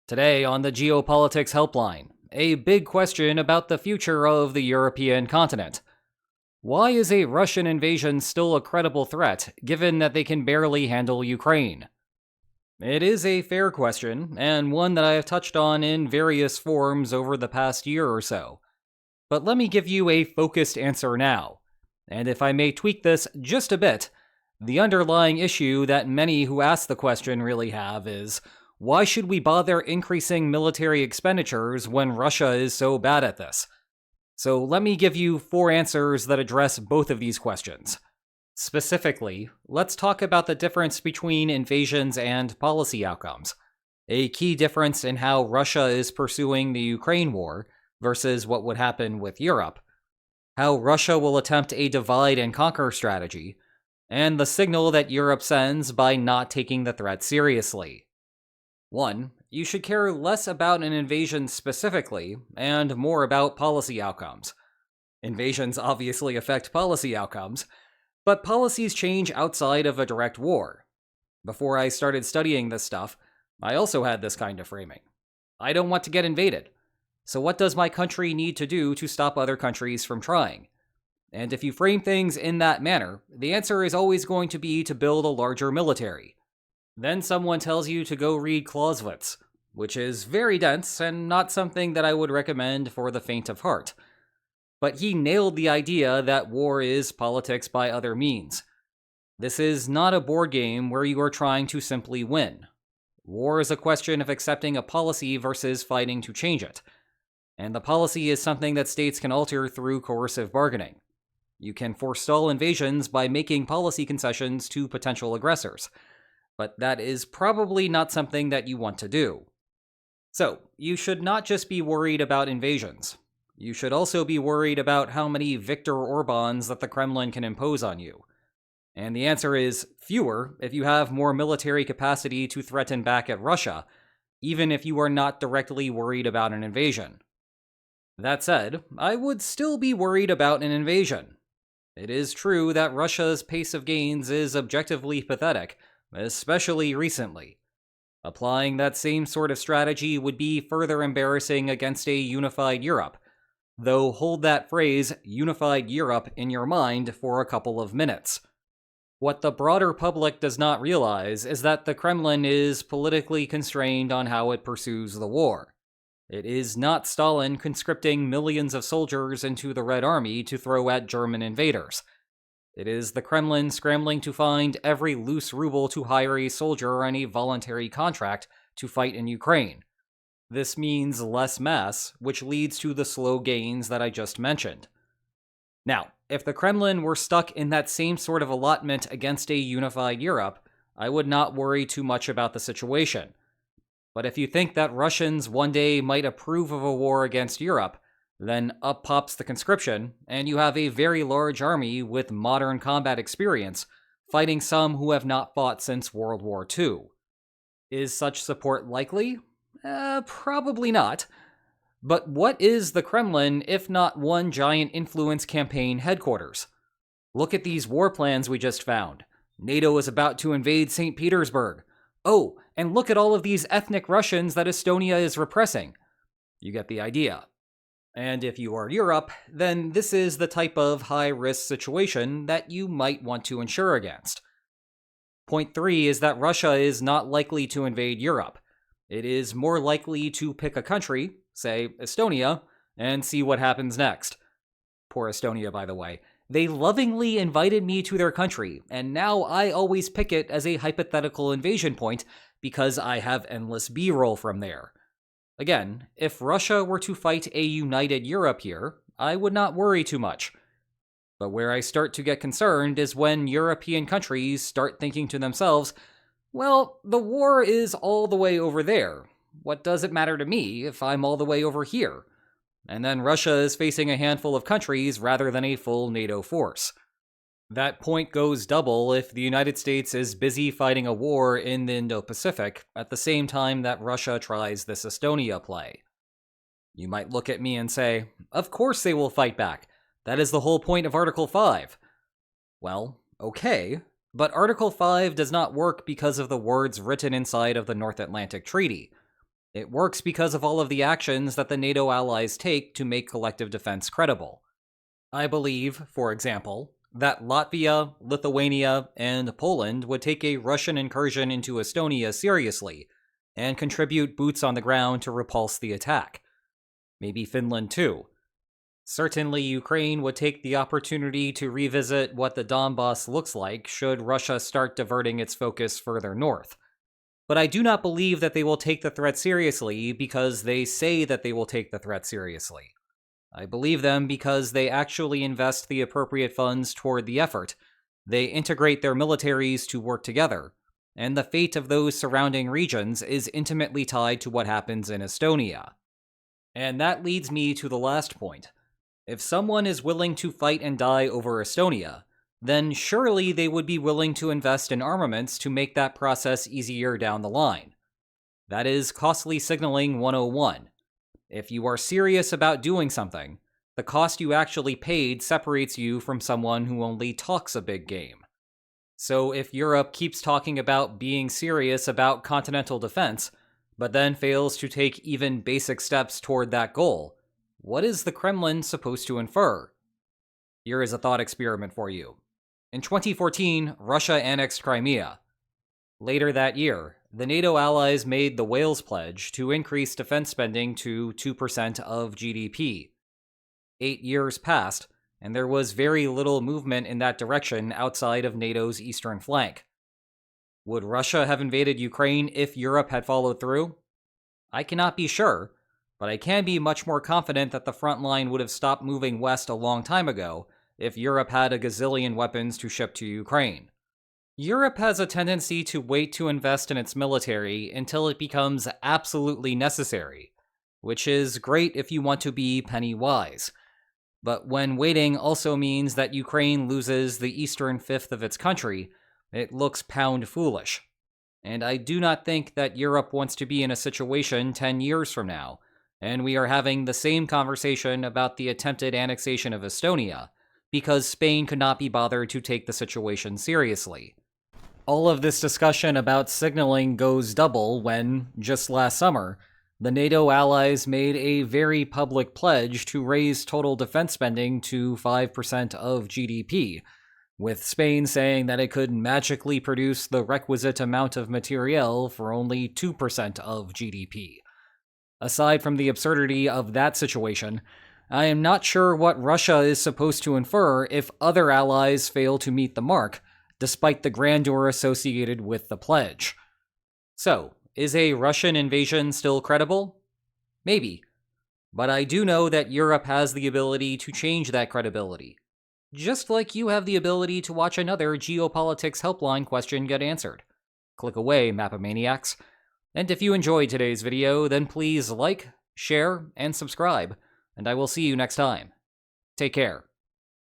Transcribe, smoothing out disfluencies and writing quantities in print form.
Today on the Geopolitics Helpline, a big question about the future of the European continent. Why is a Russian invasion still a credible threat, given that they can barely handle Ukraine? It is a fair question, and one that I have touched on in various forms over the past year or so. But let me give you a focused answer now. And if I may tweak this just a bit, the underlying issue that many who ask the question really have is, why should we bother increasing military expenditures when Russia is so bad at this? So let me give you 4 answers that address both of these questions. Specifically, let's talk about the difference between invasions and policy outcomes. A key difference in how Russia is pursuing the Ukraine war versus what would happen with Europe. How Russia will attempt a divide and conquer strategy, and the signal that Europe sends by not taking the threat seriously. 1. You should care less about an invasion specifically, and more about policy outcomes. Invasions obviously affect policy outcomes, but policies change outside of a direct war. Before I started studying this stuff, I also had this kind of framing. I don't want to get invaded, so what does my country need to do to stop other countries from trying? And if you frame things in that manner, the answer is always going to be to build a larger military. Then someone tells you to go read Clausewitz, which is very dense and not something that I would recommend for the faint of heart. But he nailed the idea that war is politics by other means. This is not a board game where you are trying to simply win. War is a question of accepting a policy versus fighting to change it. And the policy is something that states can alter through coercive bargaining. You can forestall invasions by making policy concessions to potential aggressors. But that is probably not something that you want to do. So, you should not just be worried about invasions. You should also be worried about how many Viktor Orbáns that the Kremlin can impose on you. And the answer is fewer if you have more military capacity to threaten back at Russia, even if you are not directly worried about an invasion. That said, I would still be worried about an invasion. It is true that Russia's pace of gains is objectively pathetic, especially recently. Applying that same sort of strategy would be further embarrassing against a unified Europe, though hold that phrase, unified Europe, in your mind for a couple of minutes. What the broader public does not realize is that the Kremlin is politically constrained on how it pursues the war. It is not Stalin conscripting millions of soldiers into the Red Army to throw at German invaders. It is the Kremlin scrambling to find every loose ruble to hire a soldier on a voluntary contract to fight in Ukraine. This means less mass, which leads to the slow gains that I just mentioned. Now, if the Kremlin were stuck in that same sort of allotment against a unified Europe, I would not worry too much about the situation. But if you think that Russians one day might approve of a war against Europe, then up pops the conscription, and you have a very large army with modern combat experience, fighting some who have not fought since World War II. Is such support likely? Probably not. But what is the Kremlin if not one giant influence campaign headquarters? Look at these war plans we just found. NATO is about to invade St. Petersburg. Oh, and look at all of these ethnic Russians that Estonia is repressing. You get the idea. And if you are Europe, then this is the type of high-risk situation that you might want to insure against. Point 3 is that Russia is not likely to invade Europe. It is more likely to pick a country, say Estonia, and see what happens next. Poor Estonia, by the way. They lovingly invited me to their country, and now I always pick it as a hypothetical invasion point because I have endless B-roll from there. Again, if Russia were to fight a united Europe here, I would not worry too much. But where I start to get concerned is when European countries start thinking to themselves, well, the war is all the way over there. What does it matter to me if I'm all the way over here? And then Russia is facing a handful of countries rather than a full NATO force. That point goes double if the United States is busy fighting a war in the Indo-Pacific at the same time that Russia tries this Estonia play. You might look at me and say, of course they will fight back. That is the whole point of Article 5. Well, okay, but Article 5 does not work because of the words written inside of the North Atlantic Treaty. It works because of all of the actions that the NATO allies take to make collective defense credible. I believe, for example, that Latvia, Lithuania, and Poland would take a Russian incursion into Estonia seriously and contribute boots on the ground to repulse the attack. Maybe Finland too. Certainly Ukraine would take the opportunity to revisit what the Donbass looks like should Russia start diverting its focus further north. But I do not believe that they will take the threat seriously because they say that they will take the threat seriously. I believe them because they actually invest the appropriate funds toward the effort, they integrate their militaries to work together, and the fate of those surrounding regions is intimately tied to what happens in Estonia. And that leads me to the last point. If someone is willing to fight and die over Estonia, then surely they would be willing to invest in armaments to make that process easier down the line. That is costly signaling 101. If you are serious about doing something, the cost you actually paid separates you from someone who only talks a big game. So if Europe keeps talking about being serious about continental defense, but then fails to take even basic steps toward that goal, what is the Kremlin supposed to infer? Here is a thought experiment for you. In 2014, Russia annexed Crimea. Later that year, the NATO allies made the Wales Pledge to increase defense spending to 2% of GDP. 8 years passed, and there was very little movement in that direction outside of NATO's eastern flank. Would Russia have invaded Ukraine if Europe had followed through? I cannot be sure, but I can be much more confident that the front line would have stopped moving west a long time ago if Europe had a gazillion weapons to ship to Ukraine. Europe has a tendency to wait to invest in its military until it becomes absolutely necessary, which is great if you want to be penny wise. But when waiting also means that Ukraine loses the eastern fifth of its country, it looks pound foolish. And I do not think that Europe wants to be in a situation 10 years from now, and we are having the same conversation about the attempted annexation of Estonia, because Spain could not be bothered to take the situation seriously. All of this discussion about signaling goes double when, just last summer, the NATO allies made a very public pledge to raise total defense spending to 5% of GDP, with Spain saying that it could magically produce the requisite amount of materiel for only 2% of GDP. Aside from the absurdity of that situation, I am not sure what Russia is supposed to infer if other allies fail to meet the mark, despite the grandeur associated with the pledge. So, is a Russian invasion still credible? Maybe. But I do know that Europe has the ability to change that credibility. Just like you have the ability to watch another geopolitics helpline question get answered. Click away, Mapomaniacs. And if you enjoyed today's video, then please like, share, and subscribe, and I will see you next time. Take care.